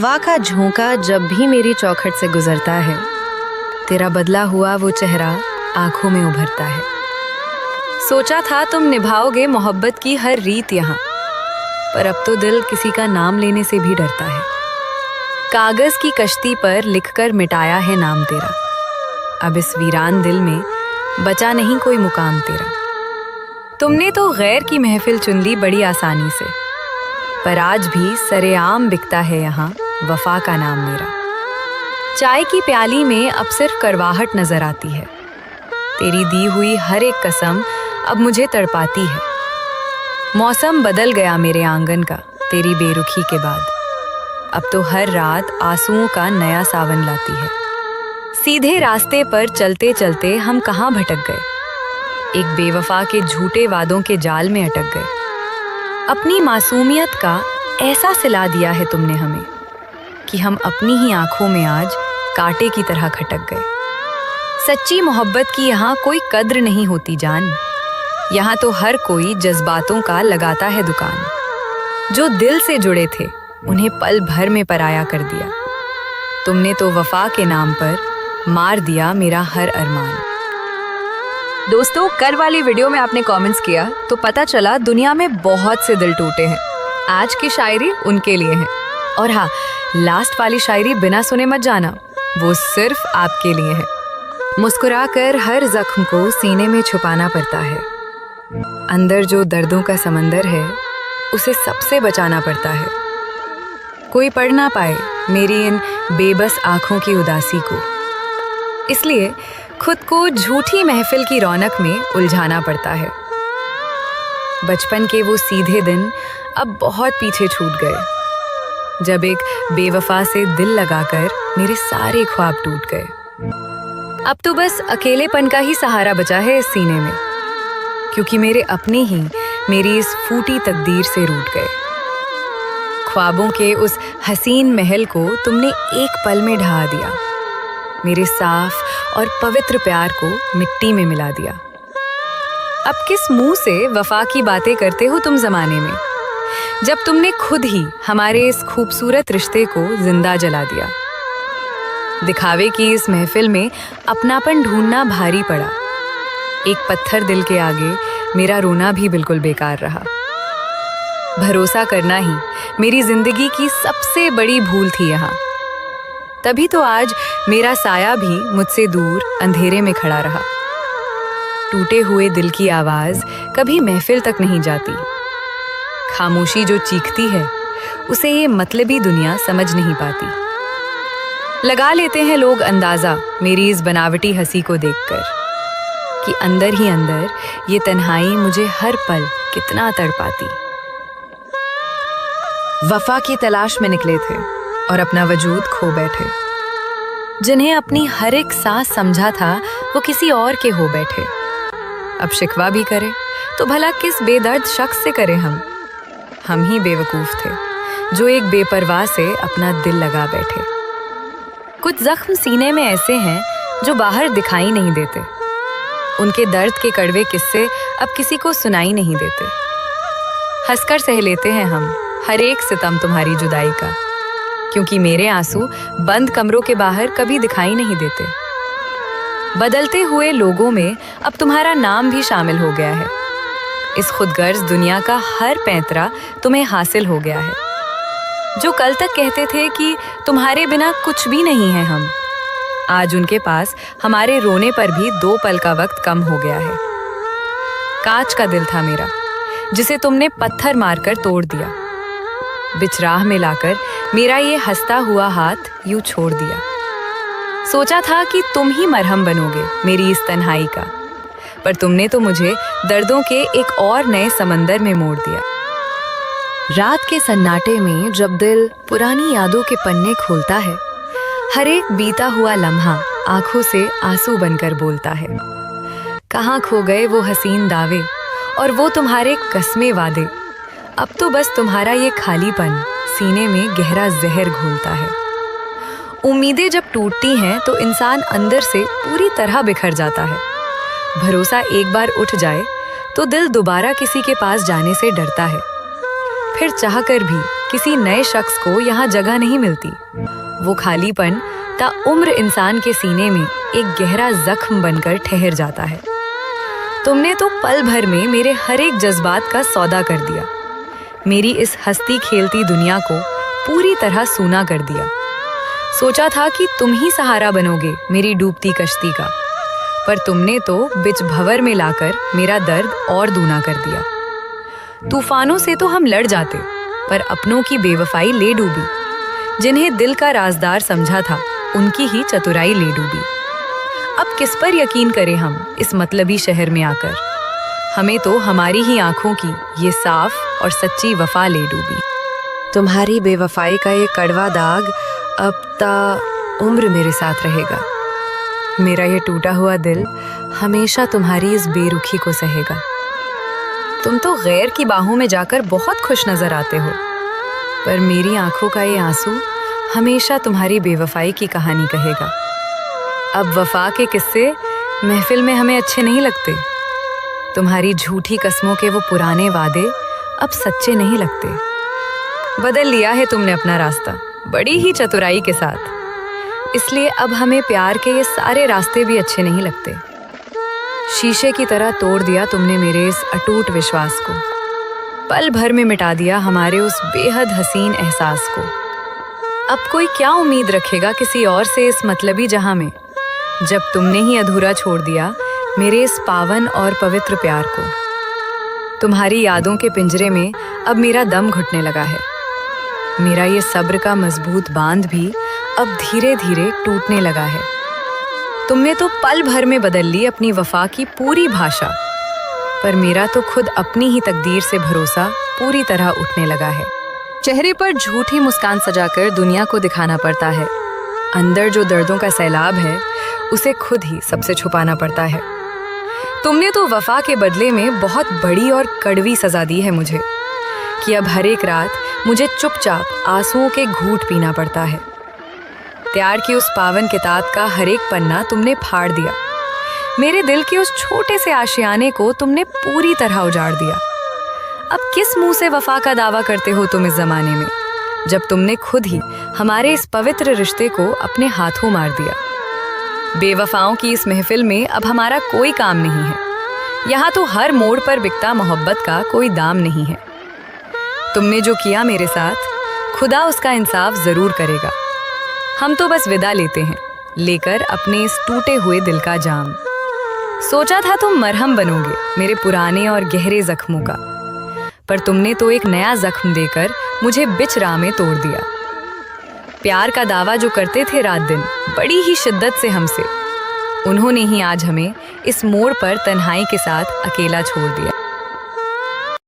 हवा का झोंका जब भी मेरी चौखट से गुजरता है, तेरा बदला हुआ वो चेहरा आंखों में उभरता है। सोचा था तुम निभाओगे मोहब्बत की हर रीत यहाँ, पर अब तो दिल किसी का नाम लेने से भी डरता है। कागज की कश्ती पर लिखकर मिटाया है नाम तेरा, अब इस वीरान दिल में बचा नहीं कोई मुकाम तेरा। तुमने तो गैर की महफिल चुन ली बड़ी आसानी से, पर आज भी सरेआम बिकता है यहाँ वफा का नाम मेरा। चाय की प्याली में अब सिर्फ करवाहट नजर आती है, तेरी दी हुई हर एक कसम अब मुझे तड़पाती है। मौसम बदल गया मेरे आंगन का तेरी बेरुखी के बाद, अब तो हर रात आंसुओं का नया सावन लाती है। सीधे रास्ते पर चलते चलते हम कहाँ भटक गए, एक बेवफा के झूठे वादों के जाल में अटक गए। अपनी मासूमियत का ऐसा सिला दिया है तुमने हमें कि हम अपनी ही आंखों में आज कांटे की तरह खटक गए। सच्ची मोहब्बत की यहाँ कोई कद्र नहीं होती जान, यहाँ तो हर कोई जज्बातों का लगाता है दुकान। जो दिल से जुड़े थे उन्हें पल भर में पराया कर दिया, तुमने तो वफा के नाम पर मार दिया मेरा हर अरमान। दोस्तों, कल वाली वीडियो में आपने कमेंट्स किया तो पता चला दुनिया में बहुत से दिल टूटे हैं। आज की शायरी उनके लिए है। और हाँ, लास्ट वाली शायरी बिना सुने मत जाना, वो सिर्फ आपके लिए है। मुस्कुराकर हर जख्म को सीने में छुपाना पड़ता है, अंदर जो दर्दों का समंदर है उसे सबसे बचाना पड़ता है। कोई पढ़ ना पाए मेरी इन बेबस आंखों की उदासी को, इसलिए खुद को झूठी महफिल की रौनक में उलझाना पड़ता है। बचपन के वो सीधे दिन अब बहुत पीछे छूट गए, जब एक बेवफा से दिल लगाकर मेरे सारे ख्वाब टूट गए। अब तो बस अकेलेपन का ही सहारा बचा है इस सीने में, क्योंकि मेरे अपने ही मेरी इस फूटी तकदीर से रूठ गए। ख्वाबों के उस हसीन महल को तुमने एक पल में ढहा दिया, मेरे साफ और पवित्र प्यार को मिट्टी में मिला दिया। अब किस मुंह से वफा की बातें करते हो तुम जमाने में, जब तुमने खुद ही हमारे इस खूबसूरत रिश्ते को जिंदा जला दिया। दिखावे की इस महफिल में अपनापन ढूंढना भारी पड़ा, एक पत्थर दिल के आगे मेरा रोना भी बिल्कुल बेकार रहा। भरोसा करना ही मेरी जिंदगी की सबसे बड़ी भूल थी यहाँ, तभी तो आज मेरा साया भी मुझसे दूर अंधेरे में खड़ा रहा। टूटे हुए दिल की आवाज कभी महफिल तक नहीं जाती, खामोशी जो चीखती है उसे ये मतलबी दुनिया समझ नहीं पाती। लगा लेते हैं लोग अंदाजा मेरी इस बनावटी हंसी को देखकर, कि अंदर ही अंदर ये तन्हाई मुझे हर पल कितना तड़पाती। वफा की तलाश में निकले थे और अपना वजूद खो बैठे, जिन्हें अपनी हर एक सांस समझा था वो किसी और के हो बैठे। अब शिकवा भी करे तो भला किस बेदर्द शख्स से करें हम ही बेवकूफ थे जो एक बेपरवाह से अपना दिल लगा बैठे। कुछ जख्म सीने में ऐसे हैं जो बाहर दिखाई नहीं देते, उनके दर्द के कड़वे किस्से अब किसी को सुनाई नहीं देते। हंसकर सह लेते हैं हम हर एक सितम तुम्हारी जुदाई का, क्योंकि मेरे आंसू बंद कमरों के बाहर कभी दिखाई नहीं देते। बदलते हुए लोगों में अब तुम्हारा नाम भी शामिल हो गया है, इस खुदगर्ज दुनिया का हर पैंतरा तुम्हें हासिल हो गया है। जो कल तक कहते थे कि तुम्हारे बिना कुछ भी नहीं है हम, आज उनके पास हमारे रोने पर भी 2 पल का वक्त कम हो गया है। कांच का दिल था मेरा, जिसे तुमने पत्थर मारकर तोड़ दिया, बिचराह में लाकर मेरा ये हंसता हुआ हाथ यूं छोड़ दिया। सोचा था कि तुम ही मरहम बनोगे मेरी इस तन्हाई का, पर तुमने तो मुझे दर्दों के एक और नए समंदर में मोड़ दिया। रात के सन्नाटे में जब दिल पुरानी यादों के पन्ने खोलता है, हर एक बीता हुआ लम्हा आंखों से आंसू बनकर बोलता है। कहाँ खो गए वो हसीन दावे और वो तुम्हारे कस्मे वादे, अब तो बस तुम्हारा ये खालीपन सीने में गहरा जहर घोलता है। उम्मीदें जब टूटती हैं तो इंसान अंदर से पूरी तरह बिखर जाता है। भरोसा एक बार उठ जाए तो दिल दोबारा किसी के पास जाने से डरता है, फिर चाहकर भी किसी नए शख्स को यहाँ जगह नहीं मिलती। वो खालीपन ताउम्र इंसान के सीने में एक गहरा जख्म बनकर ठहर जाता है। तुमने तो पल भर में मेरे हर एक जज्बात का सौदा कर दिया, मेरी इस हंसती खेलती दुनिया को पूरी तरह सूना कर दिया। सोचा था कि तुम ही सहारा बनोगे मेरी डूबती कश्ती का, पर तुमने तो बिच भंवर में लाकर मेरा दर्द और दूना कर दिया। तूफानों से तो हम लड़ जाते, पर अपनों की बेवफाई ले डूबी। जिन्हें दिल का राजदार समझा था उनकी ही चतुराई ले डूबी। अब किस पर यकीन करें हम इस मतलबी शहर में आकर, हमें तो हमारी ही आंखों की ये साफ और सच्ची वफा ले डूबी। तुम्हारी बेवफाई का ये कड़वा दाग अब ताउम्र मेरे साथ रहेगा। मेरा ये टूटा हुआ दिल हमेशा तुम्हारी इस बेरुखी को सहेगा। तुम तो गैर की बाहों में जाकर बहुत खुश नजर आते हो, पर मेरी आंखों का ये आंसू हमेशा तुम्हारी बेवफाई की कहानी कहेगा। अब वफा के किस्से महफिल में हमें अच्छे नहीं लगते। तुम्हारी झूठी कस्मों के वो पुराने वादे अब सच्चे नहीं लगते। बदल लिया है तुमने अपना रास्ता बड़ी ही चतुराई के साथ, इसलिए अब हमें प्यार के ये सारे रास्ते भी अच्छे नहीं लगते। शीशे की तरह तोड़ दिया तुमने मेरे इस अटूट विश्वास को, पल भर में मिटा दिया हमारे उस बेहद हसीन एहसास को। अब कोई क्या उम्मीद रखेगा किसी और से इस मतलबी जहां में, जब तुमने ही अधूरा छोड़ दिया मेरे इस पावन और पवित्र प्यार को। तुम्हारी यादों के पिंजरे में अब मेरा दम घुटने लगा है। मेरा ये सब्र का मजबूत बांध भी अब धीरे धीरे टूटने लगा है। तुमने तो पल भर में बदल ली अपनी वफा की पूरी भाषा, पर मेरा तो खुद अपनी ही तकदीर से भरोसा पूरी तरह उठने लगा है। चेहरे पर झूठी मुस्कान सजाकर दुनिया को दिखाना पड़ता है, अंदर जो दर्दों का सैलाब है उसे खुद ही सबसे छुपाना पड़ता है। तुमने तो वफा के बदले में बहुत बड़ी और कड़वी सजा दी है मुझे, कि अब हर एक रात मुझे चुपचाप आंसुओं के घूंट पीना पड़ता है। प्यार की उस पावन किताब का हर एक पन्ना तुमने फाड़ दिया। मेरे दिल के उस छोटे से आशियाने को तुमने पूरी तरह उजाड़ दिया। अब किस मुंह से वफा का दावा करते हो तुम इस जमाने में, जब तुमने खुद ही हमारे इस पवित्र रिश्ते को अपने हाथों मार दिया। बेवफाओं की इस महफिल में अब हमारा कोई काम नहीं है। यहाँ तो हर मोड़ पर बिकता मोहब्बत का कोई दाम नहीं है। तुमने जो किया मेरे साथ, खुदा उसका इंसाफ जरूर करेगा। हम तो बस विदा लेते हैं, लेकर अपने इस टूटे हुए दिल का जाम। सोचा था तुम मरहम बनोगे मेरे पुराने और गहरे जख्मों का, पर तुमने तो एक नया जख्म देकर मुझे बिच राह में तोड़ दिया। प्यार का दावा जो करते थे रात दिन बड़ी ही शिद्दत से हमसे, उन्होंने ही आज हमें इस मोड़ पर तन्हाई के साथ अकेला छोड़ दिया।